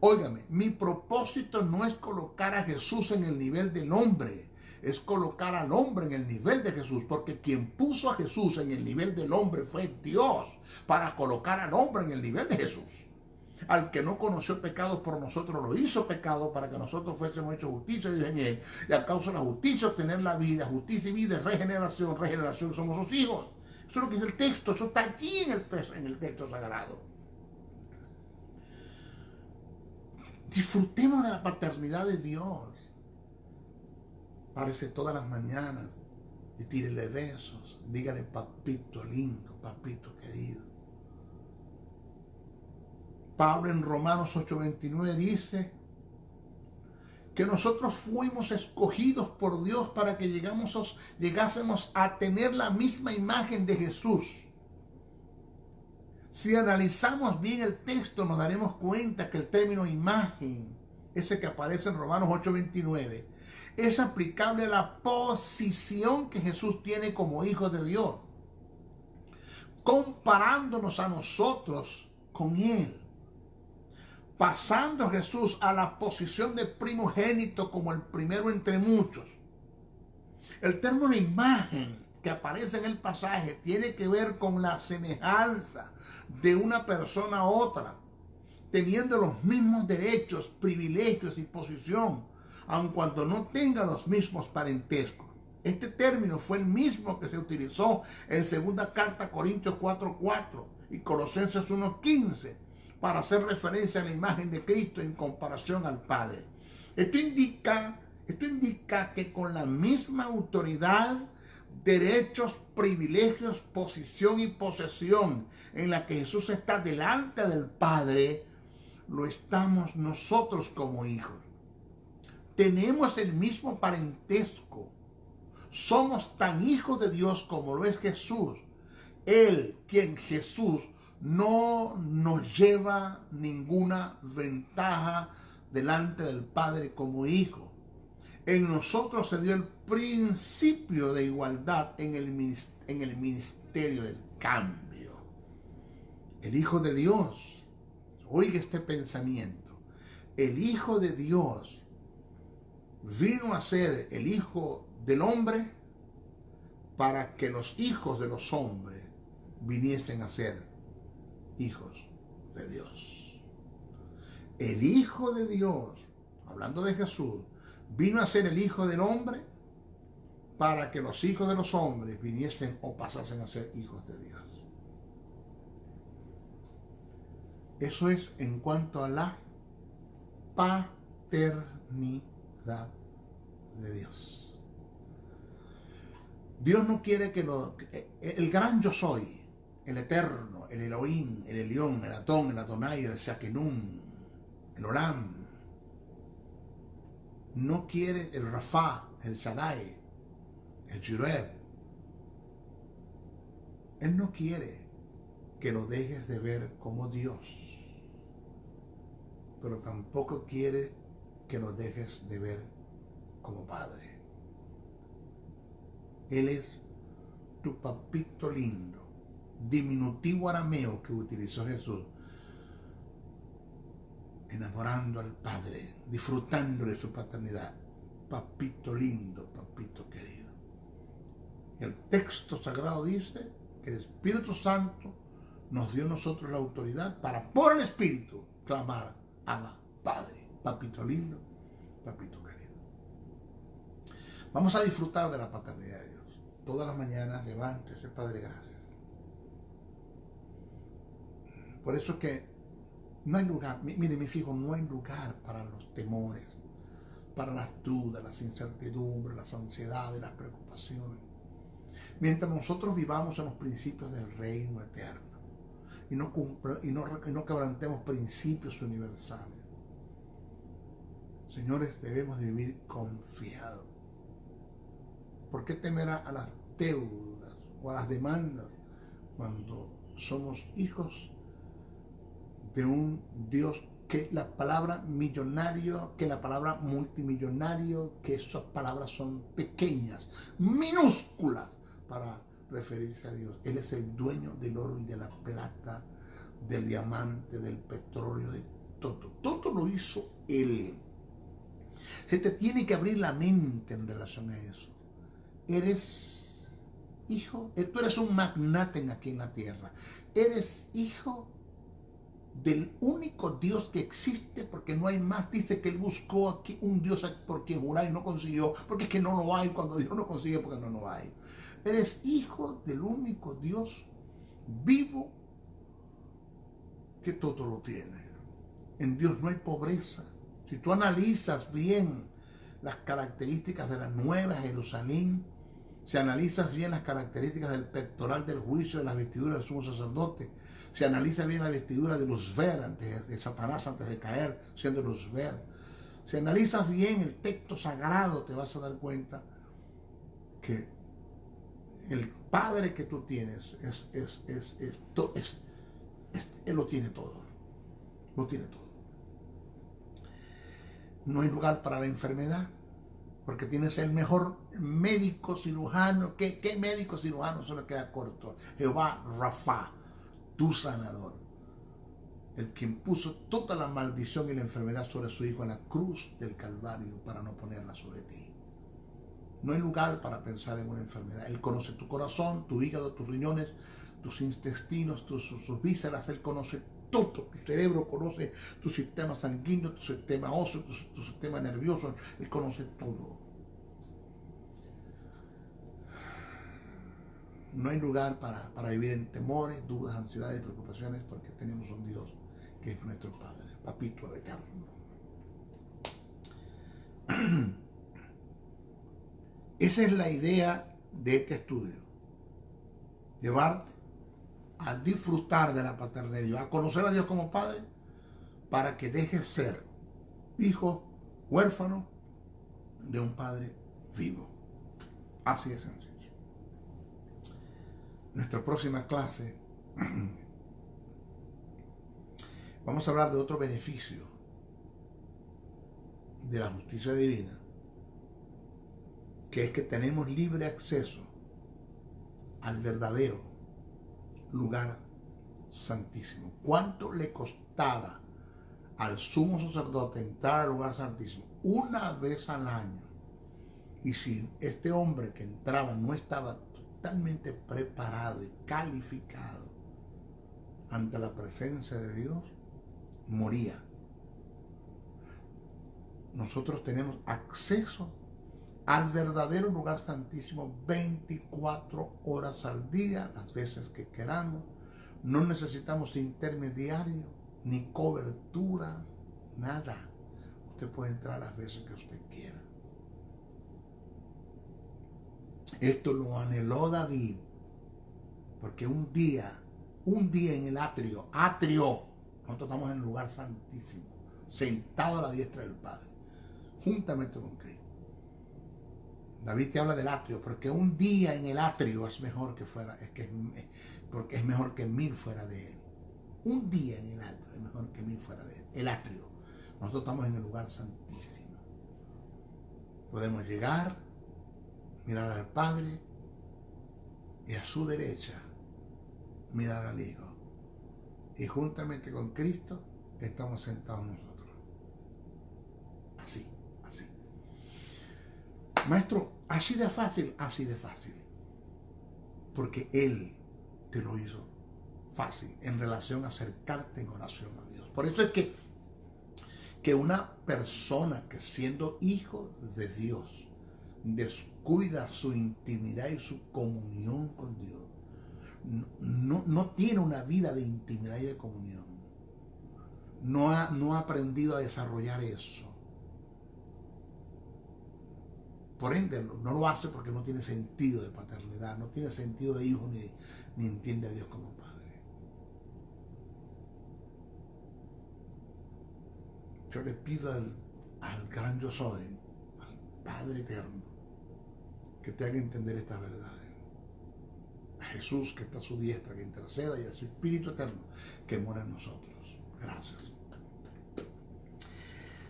Óigame, mi propósito no es colocar a Jesús en el nivel del hombre, es colocar al hombre en el nivel de Jesús, porque quien puso a Jesús en el nivel del hombre fue Dios, para colocar al hombre en el nivel de Jesús. Al que no conoció pecados por nosotros lo hizo pecado para que nosotros fuésemos hechos justicia, dice en él. Y a causa de la justicia obtener la vida, justicia y vida, regeneración, regeneración, somos sus hijos. Eso es lo que dice el texto, eso está aquí en el texto sagrado. Disfrutemos de la paternidad de Dios. Párese todas las mañanas y tírele besos. Dígale papito lindo, papito querido. Pablo en Romanos 8:29 dice que nosotros fuimos escogidos por Dios para que llegásemos a tener la misma imagen de Jesús. Si analizamos bien el texto, nos daremos cuenta que el término imagen, ese que aparece en Romanos 8:29, es aplicable a la posición que Jesús tiene como hijo de Dios, comparándonos a nosotros con Él, pasando a Jesús a la posición de primogénito como el primero entre muchos. El término imagen que aparece en el pasaje tiene que ver con la semejanza de una persona a otra, teniendo los mismos derechos, privilegios y posición, aun cuando no tenga los mismos parentescos. Este término fue el mismo que se utilizó en segunda carta a Corintios 4:4 y Colosenses 1:15 para hacer referencia a la imagen de Cristo en comparación al Padre. Esto indica que con la misma autoridad, derechos, privilegios, posición y posesión en la que Jesús está delante del Padre, lo estamos nosotros como hijos. Tenemos el mismo parentesco. Somos tan hijos de Dios como lo es Jesús. Él, quien Jesús, no nos lleva ninguna ventaja delante del Padre como hijo. En nosotros se dio el principio de igualdad en el ministerio del cambio. El Hijo de Dios, oiga este pensamiento, el Hijo de Dios vino a ser el Hijo del hombre para que los hijos de los hombres viniesen a ser hijos de Dios. El Hijo de Dios, hablando de Jesús, vino a ser el Hijo del hombre para que los hijos de los hombres viniesen o pasasen a ser hijos de Dios. Eso es en cuanto a la paternidad de Dios. Dios no quiere que el gran yo soy, el eterno, el Elohim, el Elión, el Atón, el Adonai, el Shakenum, el Olam, no quiere el Rafa, el Shaddai, el Jireh. Él no quiere que lo dejes de ver como Dios, pero tampoco quiere que lo dejes de ver como Padre. Él es tu papito lindo, diminutivo arameo que utilizó Jesús, enamorando al Padre, disfrutando de su paternidad. Papito lindo, papito querido. El texto sagrado dice que el Espíritu Santo nos dio a nosotros la autoridad para, por el Espíritu, clamar, Abba, Padre, papito lindo, papito querido. Vamos a disfrutar de la paternidad de Dios. Todas las mañanas levántese, Padre, gracias. Por eso que no hay lugar, miren mis hijos, no hay lugar para los temores, para las dudas, las incertidumbres, las ansiedades, las preocupaciones. Mientras nosotros vivamos en los principios del reino eterno y no quebrantemos principios universales. Señores, debemos de vivir confiados. ¿Por qué temer a las deudas o a las demandas cuando somos hijos de un Dios que la palabra millonario, que la palabra multimillonario, que esas palabras son pequeñas, minúsculas para referirse a Dios? Él es el dueño del oro y de la plata, del diamante, del petróleo, de todo. Todo lo hizo Él. Se te tiene que abrir la mente en relación a eso. Eres hijo, tú eres un magnate aquí en la tierra. Eres hijo del único Dios que existe, porque no hay más. Dice que él buscó aquí un Dios por quien jurar y no consiguió, porque es que no lo hay. Cuando Dios no consigue, porque no lo hay. Eres hijo del único Dios vivo que todo lo tiene. En Dios no hay pobreza. Si tú analizas bien las características de la Nueva Jerusalén, si analizas bien las características del pectoral del juicio, de las vestiduras del sumo sacerdote, si analiza bien la vestidura de Lucifer, de Satanás antes de caer, siendo Lucifer, si analizas bien el texto sagrado, te vas a dar cuenta que el Padre que tú tienes Él lo tiene todo. Lo tiene todo. No hay lugar para la enfermedad, porque tienes el mejor médico cirujano. ¿Qué médico cirujano se le queda corto? Jehová Rafa, tu sanador, el quien puso toda la maldición y la enfermedad sobre su Hijo en la cruz del Calvario para no ponerla sobre ti. No hay lugar para pensar en una enfermedad. Él conoce tu corazón, tu hígado, tus riñones, tus intestinos, sus vísceras. Él conoce todo. Tu cerebro conoce tu sistema sanguíneo, tu sistema óseo, tu sistema nervioso. Él conoce todo. No hay lugar para vivir en temores, dudas, ansiedades y preocupaciones, porque tenemos un Dios que es nuestro Padre, Papito eterno. Esa es la idea de este estudio. Llevarte a disfrutar de la paternidad de Dios, a conocer a Dios como Padre, para que dejes ser hijo huérfano de un Padre vivo. Así de sencillo. Nuestra próxima clase vamos a hablar de otro beneficio de la justicia divina, que es que tenemos libre acceso al verdadero lugar santísimo. ¿Cuánto le costaba al sumo sacerdote entrar al lugar santísimo? Una vez al año. Y si este hombre que entraba no estaba totalmente preparado y calificado ante la presencia de Dios, moría. Nosotros tenemos acceso al verdadero lugar santísimo 24 horas al día, las veces que queramos. No necesitamos intermediario, ni cobertura, nada. Usted puede entrar las veces que usted quiera. Esto lo anheló David, porque un día en el atrio, nosotros estamos en el lugar santísimo, sentado a la diestra del Padre, juntamente con Cristo. David te habla del atrio, porque un día en el atrio es mejor que fuera, porque es mejor que 1000 fuera de él. Un día en el atrio es mejor que 1000 fuera de él. El atrio. Nosotros estamos en el lugar santísimo. Podemos llegar, mirar al Padre y a su derecha mirar al Hijo. Y juntamente con Cristo estamos sentados nosotros. Así. Maestro, así de fácil. Porque Él te lo hizo fácil en relación a acercarte en oración a Dios. Por eso es que una persona que siendo hijo de Dios descuida su intimidad y su comunión con Dios, no tiene una vida de intimidad y de comunión. No ha aprendido a desarrollar eso. por ende no lo hace porque no tiene sentido de paternidad, no tiene sentido de hijo, ni entiende a Dios como Padre. Yo le pido al gran yo soy, al Padre eterno, que te haga entender estas verdades. A Jesús, que está a su diestra, que interceda, y a su Espíritu eterno que mora en nosotros. Gracias.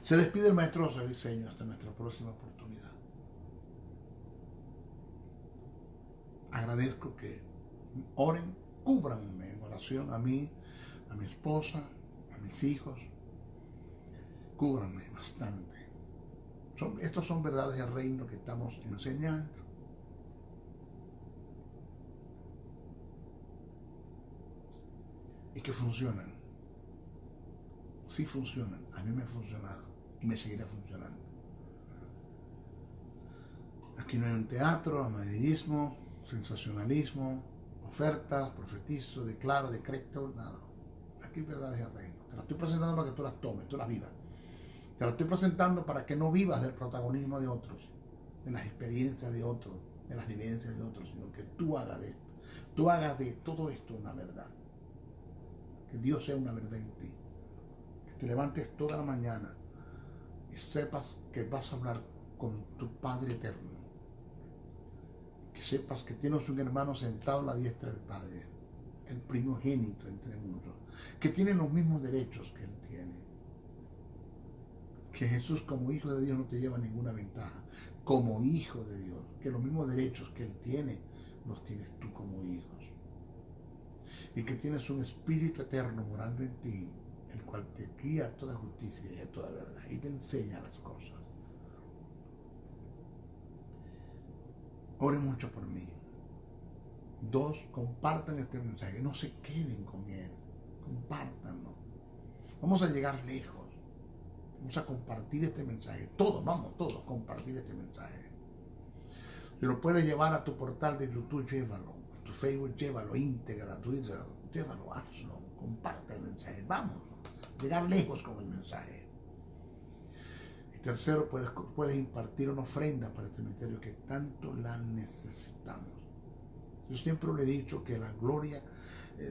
Se despide el maestro José Briceño hasta nuestra próxima oportunidad. Agradezco que oren, cúbranme en oración a mí, a mi esposa, a mis hijos. Cúbranme bastante. Estos son verdades del reino que estamos enseñando. Y que funcionan. Sí funcionan. A mí me ha funcionado y me seguirá funcionando. Aquí no hay un teatro, amarillismo, sensacionalismo, ofertas, profetizo, declaro, decreto, nada. Aquí hay verdades del reino. Te las estoy presentando para que tú las tomes, tú las vivas. Te las estoy presentando para que no vivas del protagonismo de otros, de las experiencias de otros, de las vivencias de otros, sino que tú hagas de todo esto una verdad. Que Dios sea una verdad en ti. Que te levantes toda la mañana y sepas que vas a hablar con tu Padre eterno. Que sepas que tienes un hermano sentado a la diestra del Padre, el primogénito entre muchos, que tiene los mismos derechos que Él tiene. Que Jesús como hijo de Dios no te lleva ninguna ventaja. Como hijo de Dios, que los mismos derechos que Él tiene, los tienes tú como hijos. Y que tienes un Espíritu eterno morando en ti, el cual te guía a toda justicia y a toda verdad, y te enseña las cosas. Oren mucho por mí. 2, compartan este mensaje, no se queden con él, compártanlo. Vamos a llegar lejos. Vamos a compartir este mensaje. Todos, compartir este mensaje. Si lo puedes llevar a tu portal de YouTube, llévalo. A tu Facebook, llévalo. Íntegra, Twitter, llévalo, hazlo. Comparte el mensaje. Vamos. Llegar lejos con el mensaje. Y tercero, puedes impartir una ofrenda para este ministerio que tanto la necesitamos. Yo siempre le he dicho que la gloria,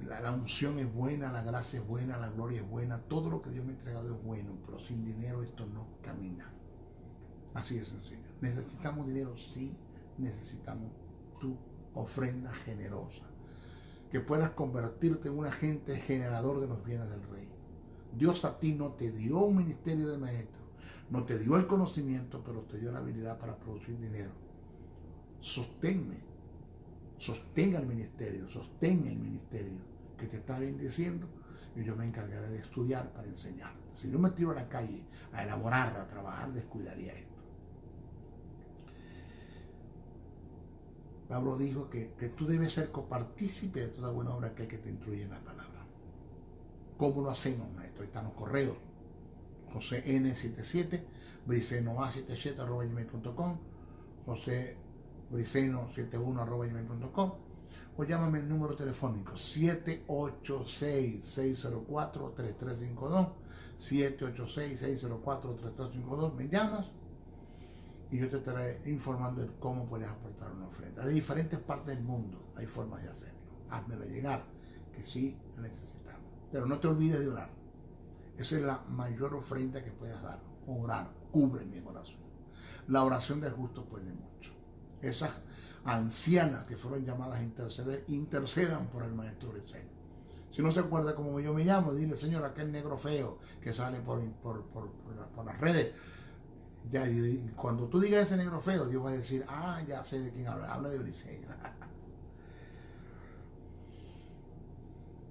la unción es buena, la gracia es buena, la gloria es buena, todo lo que Dios me ha entregado es bueno, pero sin dinero esto no camina. Así de sencillo. ¿Necesitamos dinero? Sí, necesitamos tu ofrenda generosa. Que puedas convertirte en un agente generador de los bienes del Rey. Dios a ti no te dio un ministerio de maestro, no te dio el conocimiento, pero te dio la habilidad para producir dinero. Sosténme. Sostenga el ministerio, sostén el ministerio que te está bendiciendo, y yo me encargaré de estudiar para enseñar. Si yo me tiro a la calle a elaborar, a trabajar, descuidaría esto. Pablo dijo que tú debes ser copartícipe de toda buena obra, aquel que te instruye en la palabra. ¿Cómo lo hacemos, maestro? Ahí están los correos. José N77, bricenoa77@gmail.com, José briceno71@gmail.com, o llámame el número telefónico 786-604-3352, 786-604-3352. Me llamas y yo te estaré informando de cómo puedes aportar una ofrenda. De diferentes partes del mundo hay formas de hacerlo. Házmelo llegar, que sí la necesitamos. Pero no te olvides de orar. Esa es la mayor ofrenda que puedas dar. Orar, cúbreme en oración. La oración del justo puede mucho. Esas ancianas que fueron llamadas a interceder, intercedan por el maestro Briceño. Si no se acuerda cómo yo me llamo, dile: Señor, aquel negro feo que sale por las redes. Ya, y cuando tú digas ese negro feo, Dios va a decir: ah, ya sé de quién habla de Briceño.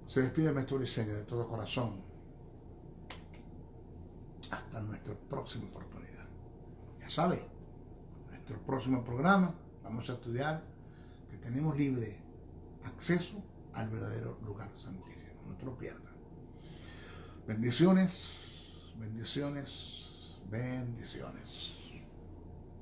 Se despide el maestro Briceño de todo corazón. Hasta nuestra próxima oportunidad. Ya sabe, nuestro próximo programa vamos a estudiar que tenemos libre acceso al verdadero lugar santísimo. No te lo pierdas. Bendiciones, bendiciones, bendiciones.